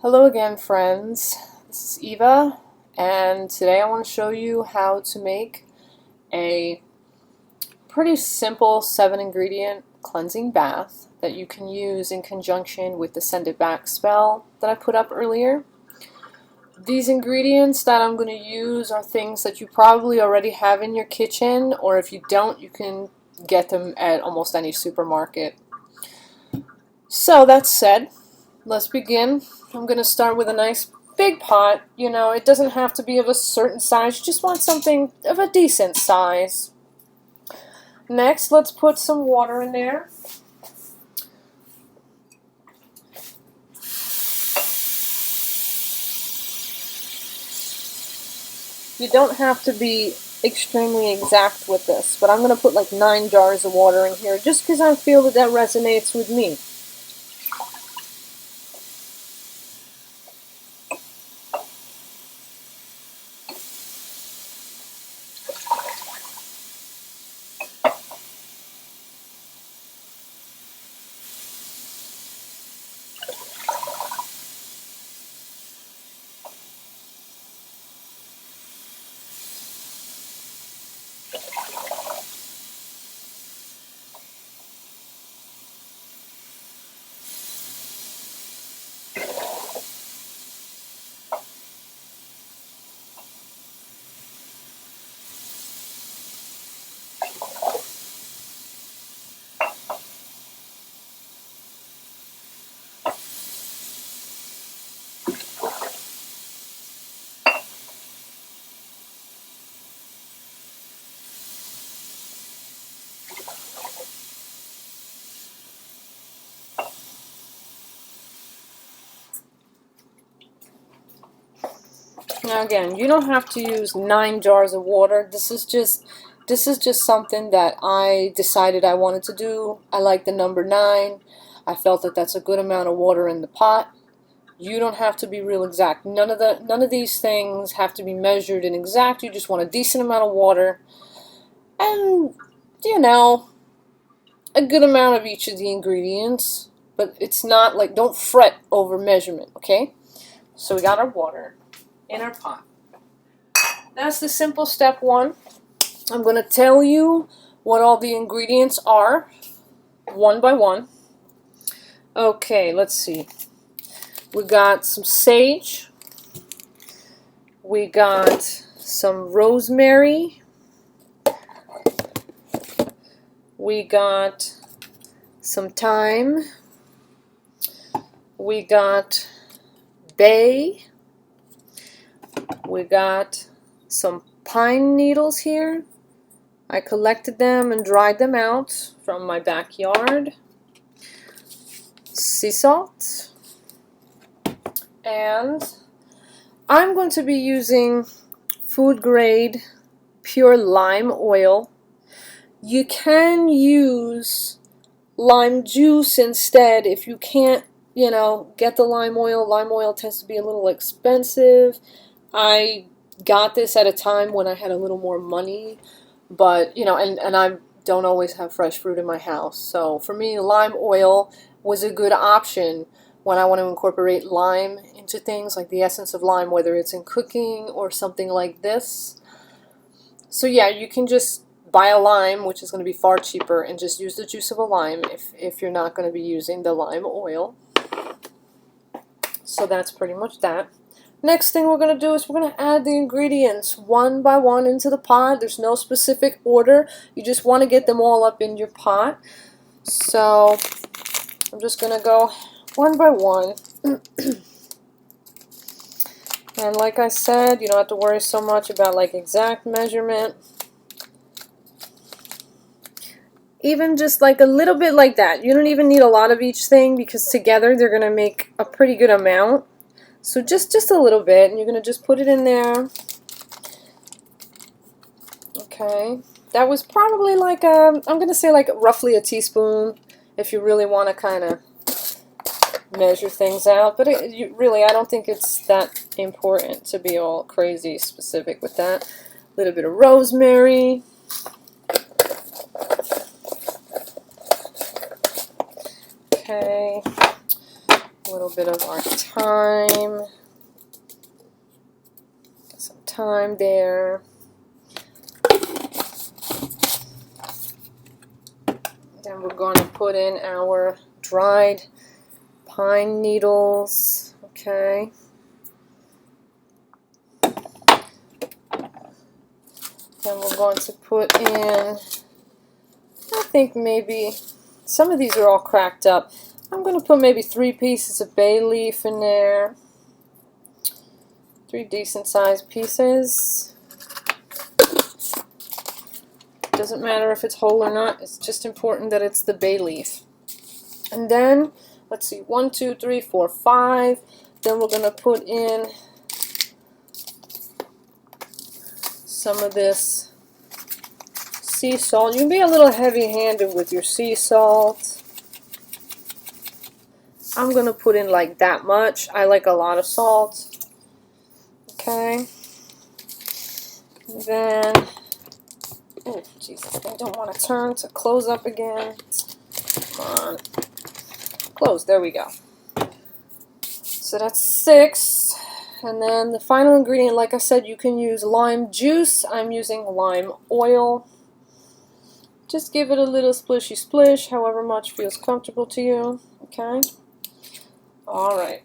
Hello again, friends. This is Eva, and today I want to show you how to make a pretty simple 7-ingredient cleansing bath that you can use in conjunction with the Send It Back spell that I put up earlier. These ingredients that I'm going to use are things that you probably already have in your kitchen, or if you don't, you can get them at almost any supermarket. So that said, let's begin. I'm going to start with a nice big pot. You know, it doesn't have to be of a certain size. You just want something of a decent size. Next, let's put some water in there. You don't have to be extremely exact with this, but I'm going to put like 9 jars of water in here just because I feel that that resonates with me. Now again, you don't have to use 9 jars of water. This is just something that I decided I wanted to do. I like the number 9. I felt that that's a good amount of water in the pot. You don't have to be real exact. None of these things have to be measured and exact. You just want a decent amount of water and, you know, a good amount of each of the ingredients. But it's not like, don't fret over measurement, okay? So we got our water in our pot. That's the simple step 1. I'm going to tell you what all the ingredients are, one by one. Okay, let's see. We got some sage. We got some rosemary. We got some thyme. We got bay. We got some pine needles here. I collected them and dried them out from my backyard. Sea salt. And I'm going to be using food grade pure lime oil. You can use lime juice instead if you can't, you know, get the lime oil. Lime oil tends to be a little expensive. I got this at a time when I had a little more money, but, you know, and I don't always have fresh fruit in my house. So for me, lime oil was a good option when I want to incorporate lime into things, like the essence of lime, whether it's in cooking or something like this. So yeah, you can just buy a lime, which is going to be far cheaper, and just use the juice of a lime if you're not going to be using the lime oil. So that's pretty much that. Next thing we're going to do is we're going to add the ingredients one by one into the pot. There's no specific order. You just want to get them all up in your pot. So I'm just going to go one by one. And like I said, you don't have to worry so much about like exact measurement. Even just like a little bit like that. You don't even need a lot of each thing because together they're going to make a pretty good amount. So just a little bit, and you're going to just put it in there. Okay. That was probably like I'm going to say like roughly a teaspoon if you really want to kind of measure things out. But really, I don't think it's that important to be all crazy specific with that. A little bit of rosemary. Okay, a little bit of our thyme. Some thyme there. Then we're going to put in our dried pine needles. Okay. Then we're going to put in, I think maybe, some of these are all cracked up. I'm going to put maybe 3 pieces of bay leaf in there. 3 decent sized pieces. Doesn't matter if it's whole or not, it's just important that it's the bay leaf. And then, let's see, 1, 2, 3, 4, 5. Then we're going to put in some of this sea salt. You can be a little heavy-handed with your sea salt. I'm going to put in like that much. I like a lot of salt. Okay. And then, oh, Jesus, I don't want to turn to close up again. Come on. Close, there we go. So that's 6. And then the final ingredient, like I said, you can use lime juice. I'm using lime oil. Just give it a little splishy splish, however much feels comfortable to you. Okay? Alright.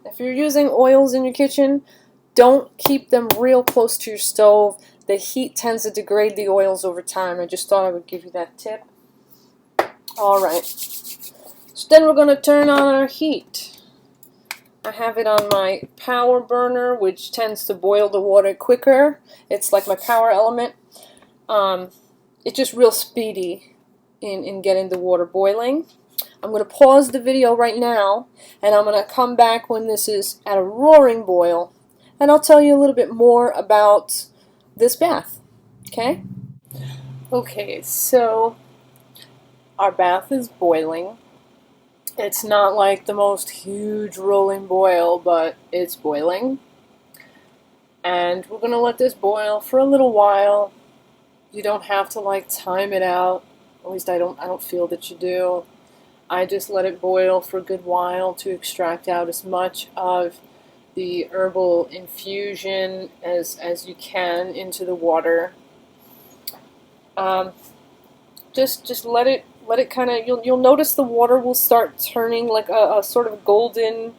If you're using oils in your kitchen, don't keep them real close to your stove. The heat tends to degrade the oils over time. I just thought I would give you that tip. Alright. So then we're going to turn on our heat. I have it on my power burner, which tends to boil the water quicker. It's like my power element. It's just real speedy in getting the water boiling. I'm going to pause the video right now, and I'm going to come back when this is at a roaring boil, and I'll tell you a little bit more about this bath. Okay? Okay, so our bath is boiling. It's not like the most huge rolling boil, but it's boiling. And we're going to let this boil for a little while. You don't have to like time it out. At least I don't feel that you do. I just let it boil for a good while to extract out as much of the herbal infusion as you can into the water. Just let it kind of, you'll notice the water will start turning like a sort of golden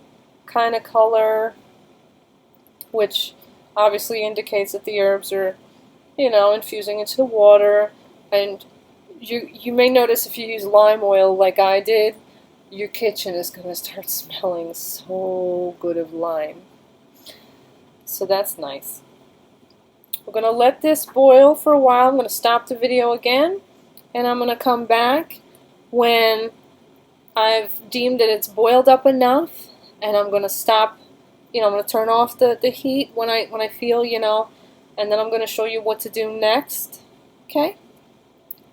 kind of color, which obviously indicates that the herbs are, you know, infusing into the water. And you may notice if you use lime oil like I did, your kitchen is going to start smelling so good of lime. So that's nice. We're going to let this boil for a while. I'm going to stop the video again, and I'm going to come back when I've deemed that it's boiled up enough, and I'm going to stop, you know, I'm going to turn off the heat when I feel, you know, and then I'm going to show you what to do next. Okay?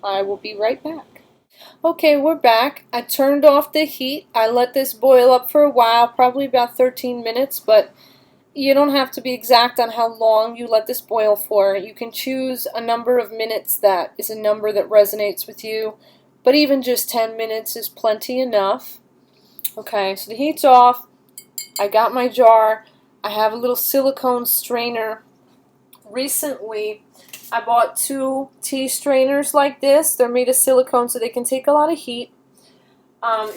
I will be right back. Okay, we're back. I turned off the heat. I let this boil up for a while, probably about 13 minutes, but you don't have to be exact on how long you let this boil for. You can choose a number of minutes that is a number that resonates with you, but even just 10 minutes is plenty enough. Okay, so the heat's off. I got my jar. I have a little silicone strainer. Recently, I bought 2 tea strainers like this. They're made of silicone so they can take a lot of heat.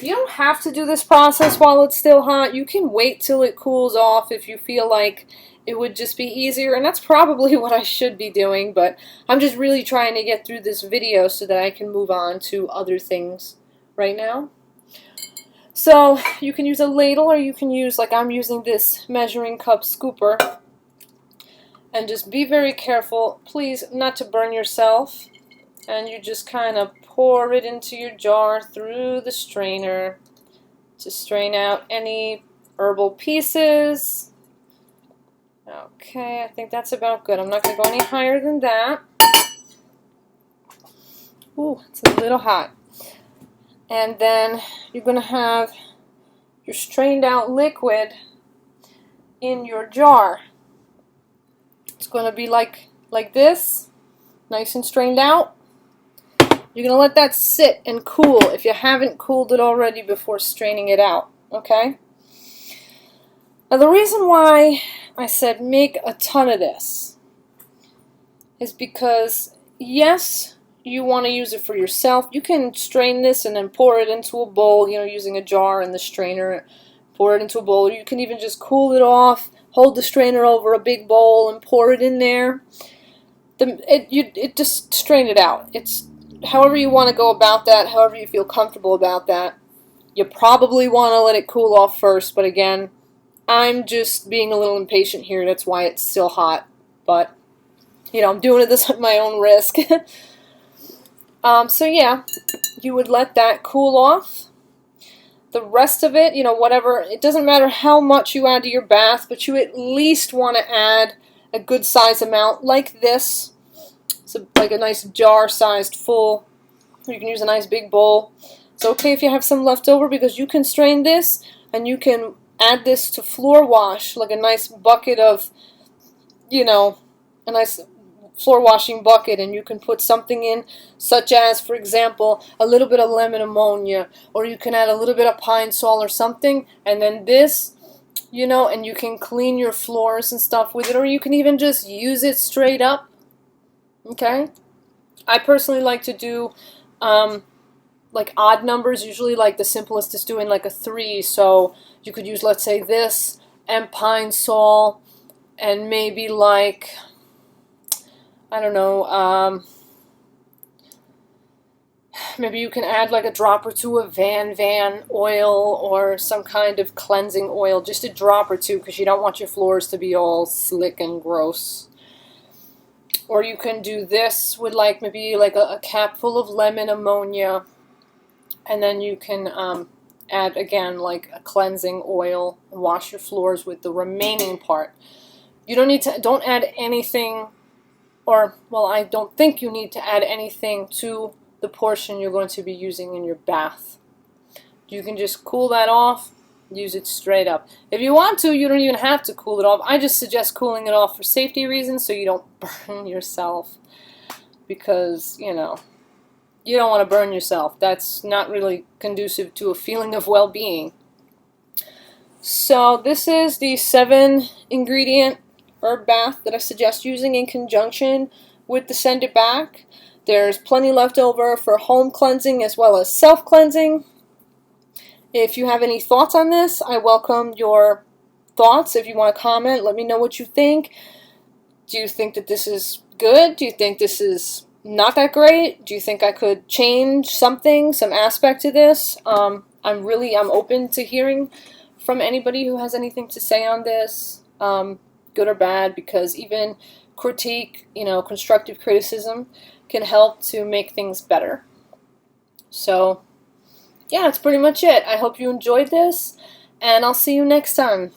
You don't have to do this process while it's still hot. You can wait till it cools off if you feel like it would just be easier, and that's probably what I should be doing, but I'm just really trying to get through this video so that I can move on to other things right now. So you can use a ladle, or you can use, like I'm using this measuring cup scooper. And just be very careful, please, not to burn yourself. And you just kind of pour it into your jar through the strainer to strain out any herbal pieces. Okay, I think that's about good. I'm not going to go any higher than that. Ooh, it's a little hot. And then you're going to have your strained out liquid in your jar. It's going to be like this, nice and strained out. You're going to let that sit and cool if you haven't cooled it already before straining it out, okay? Now the reason why I said make a ton of this is because, yes, you want to use it for yourself. You can strain this and then pour it into a bowl, you know, using a jar and the strainer. Pour it into a bowl. You can even just cool it off, hold the strainer over a big bowl and pour it in there. Just strain it out. It's however you want to go about that, however you feel comfortable about that. You probably want to let it cool off first, but again, I'm just being a little impatient here. That's why it's still hot. But, you know, I'm doing this at my own risk. So yeah, you would let that cool off. The rest of it, you know, whatever, it doesn't matter how much you add to your bath, but you at least want to add a good size amount like this. So like a nice jar-sized full. You can use a nice big bowl. It's okay if you have some left over because you can strain this and you can add this to floor wash, like a nice bucket of, you know, a nice floor washing bucket, and you can put something in such as, for example, a little bit of lemon ammonia, or you can add a little bit of pine sol or something, and then this, you know, and you can clean your floors and stuff with it, or you can even just use it straight up. Okay, I personally like to do like odd numbers. Usually like the simplest is doing like a 3, so you could use, let's say, this and pine sol and maybe like, I don't know, maybe you can add like a drop or two of Van oil or some kind of cleansing oil, just a drop or two, because you don't want your floors to be all slick and gross. Or you can do this with like maybe like a cap full of lemon ammonia, and then you can add again like a cleansing oil and wash your floors with the remaining part. You don't add anything, or, well, I don't think you need to add anything to the portion you're going to be using in your bath. You can just cool that off, use it straight up. If you want to, you don't even have to cool it off. I just suggest cooling it off for safety reasons so you don't burn yourself, because, you know, you don't want to burn yourself. That's not really conducive to a feeling of well-being. So this is the 7-ingredient herb bath that I suggest using in conjunction with the Send It Back. There's plenty left over for home cleansing as well as self-cleansing. If you have any thoughts on this, I welcome your thoughts. If you want to comment, let me know what you think. Do you think that this is good? Do you think this is not that great? Do you think I could change something, some aspect to this? I'm open to hearing from anybody who has anything to say on this. Good or bad, because even critique, you know, constructive criticism can help to make things better. So, yeah, that's pretty much it. I hope you enjoyed this, and I'll see you next time.